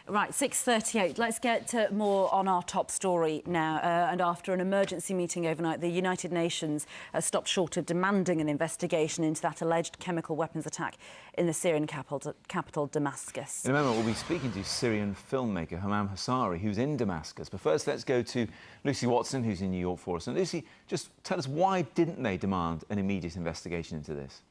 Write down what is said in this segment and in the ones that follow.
Right, 6:38. Let's get more on our top story now. And after an emergency meeting overnight, the United Nations stopped short of demanding an investigation into that alleged chemical weapons attack in the Syrian capital Damascus. In a moment, we'll be speaking to Syrian filmmaker Hamam Hassari, who's in Damascus. But first, let's go to Lucy Watson, who's in New York for us. And Lucy, just tell us, why didn't they demand an immediate investigation into this?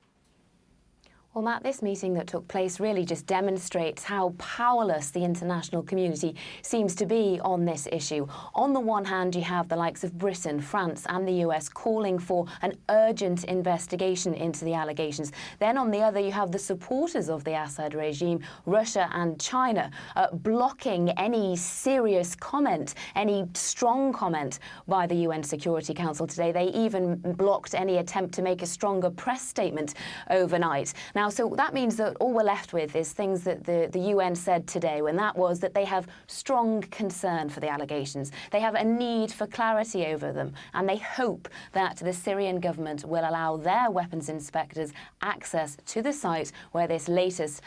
Well, Matt, this meeting that took place really just demonstrates how powerless the international community seems to be on this issue. On the one hand, you have the likes of Britain, France and the US calling for an urgent investigation into the allegations. Then on the other, you have the supporters of the Assad regime, Russia and China, blocking any serious comment, any strong comment by the UN Security Council today. They even blocked any attempt to make a stronger press statement overnight. Now, so that means that all we're left with is things that the UN said today, and that was that they have strong concern for the allegations. They have a need for clarity over them, and they hope that the Syrian government will allow their weapons inspectors access to the site where this latest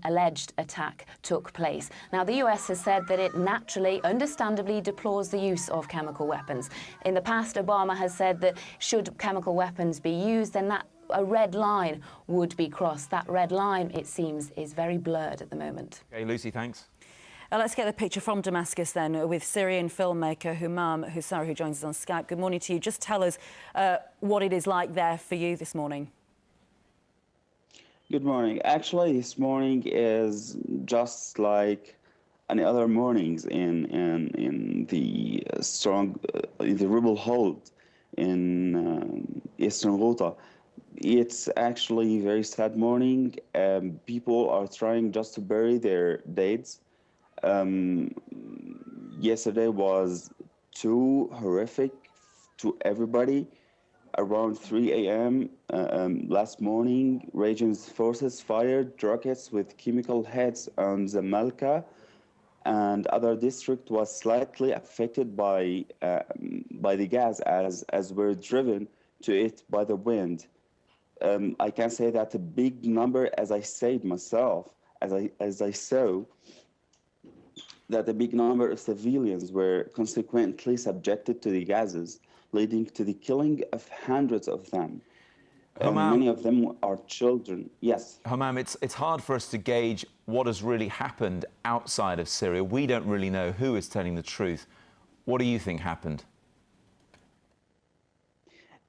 alleged attack took place. Now, the US has said that it naturally, understandably deplores the use of chemical weapons. In the past, Obama has said that should chemical weapons be used, then a red line would be crossed. That red line, it seems, is very blurred at the moment. OK, Lucy, thanks. Let's get the picture from Damascus then with Syrian filmmaker Hamam Hassari, who joins us on Skype. Good morning to you. Just tell us what it is like there for you this morning. Good morning. Actually, this morning is just like any other mornings in the rebel hold in Eastern Ghouta. It's actually a very sad morning. People are trying just to bury their deads. Yesterday was too horrific to everybody. Around 3 a.m. Last morning, regime's forces fired rockets with chemical heads on the Malka, and other district was slightly affected by the gas as were driven to it by the wind. I can say that a big number, as I said myself, as I saw, that a big number of civilians were consequently subjected to the gases, leading to the killing of hundreds of them. Many of them are children. Yes. Hamam, it's hard for us to gauge what has really happened outside of Syria. We don't really know who is telling the truth. What do you think happened?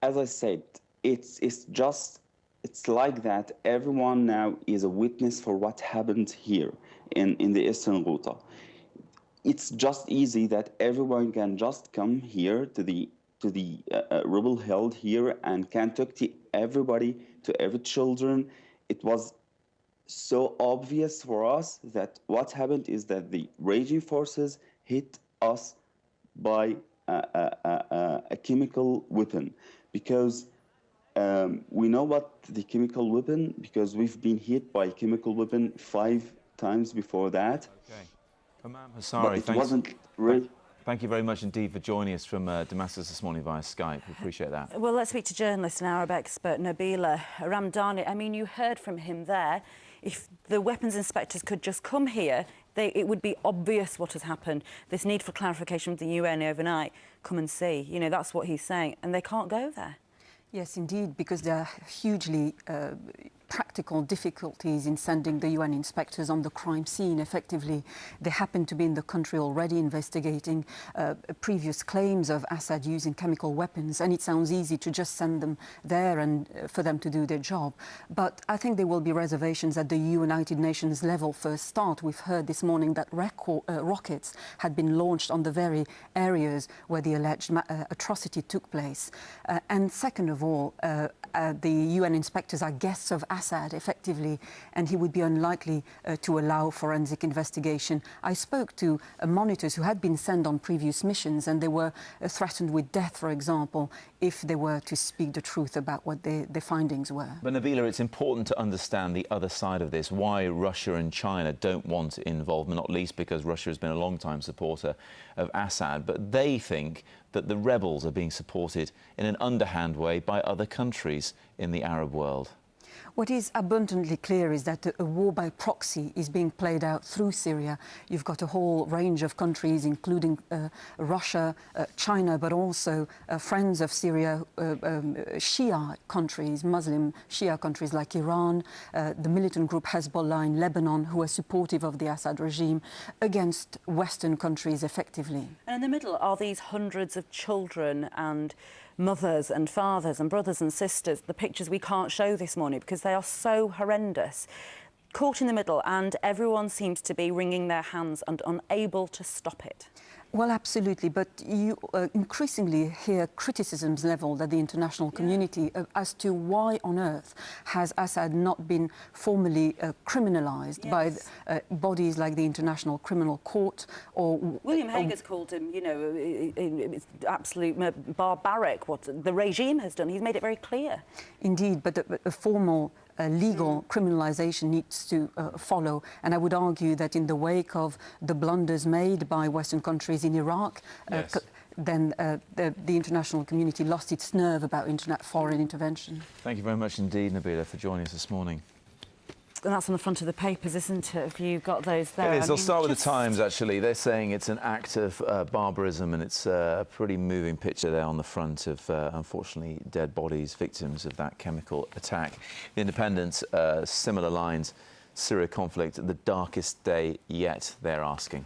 As I said, it's like that. Everyone now is a witness for what happened here in the Eastern Ghouta. It's just easy that everyone can just come here to the rebel held here and can talk to everybody, to every children. It was so obvious for us that what happened is that the regime forces hit us by a chemical weapon, because we know what the chemical weapon, because we've been hit by a chemical weapon 5 times before that. Okay. Hamam Hassari, thank you very much indeed for joining us from Damascus this morning via Skype. We appreciate that. Well, let's speak to journalist and Arab expert Nabila Ramdani. I mean, you heard from him there. If the weapons inspectors could just come here, it would be obvious what has happened. This need for clarification from the UN overnight. Come and see. You know, that's what he's saying. And they can't go there. Yes, indeed, because there are hugely practical difficulties in sending the UN inspectors on the crime scene. Effectively, they happen to be in the country already investigating previous claims of Assad using chemical weapons, and it sounds easy to just send them there and for them to do their job. But I think there will be reservations at the United Nations level. For a start, we've heard this morning that rockets had been launched on the very areas where the alleged atrocity took place. And second of all, the UN inspectors are guests of Assad, effectively, and he would be unlikely to allow forensic investigation. I spoke to monitors who had been sent on previous missions, and they were threatened with death, for example, if they were to speak the truth about what their findings were. But Nabila, it's important to understand the other side of this, why Russia and China don't want involvement, not least because Russia has been a long-time supporter of Assad, but they think that the rebels are being supported in an underhand way by other countries in the Arab world. What is abundantly clear is that a war by proxy is being played out through Syria. You've got a whole range of countries, including Russia, China, but also friends of Syria, Shia countries, Muslim Shia countries like Iran, the militant group Hezbollah in Lebanon, who are supportive of the Assad regime, against Western countries effectively. And in the middle are these hundreds of children and mothers and fathers and brothers and sisters, the pictures we can't show this morning because they are so horrendous, caught in the middle, and everyone seems to be wringing their hands and unable to stop it. Well, absolutely, but you increasingly hear criticisms levelled at the international community as to why on earth has Assad not been formally criminalised by bodies like the International Criminal Court or... William Hague has called him, you know, it's absolutely barbaric what the regime has done. He's made it very clear. Indeed, but a formal legal criminalisation needs to follow. And I would argue that in the wake of the blunders made by Western countries in Iraq, then the international community lost its nerve about foreign intervention. Thank you very much indeed, Nabila, for joining us this morning. And that's on the front of the papers, isn't it? Have you got those there? It is. I'll start with the Times, actually. They're saying it's an act of barbarism, and it's a pretty moving picture there on the front of, unfortunately, dead bodies, victims of that chemical attack. The Independent, similar lines, Syria conflict, the darkest day yet, they're asking.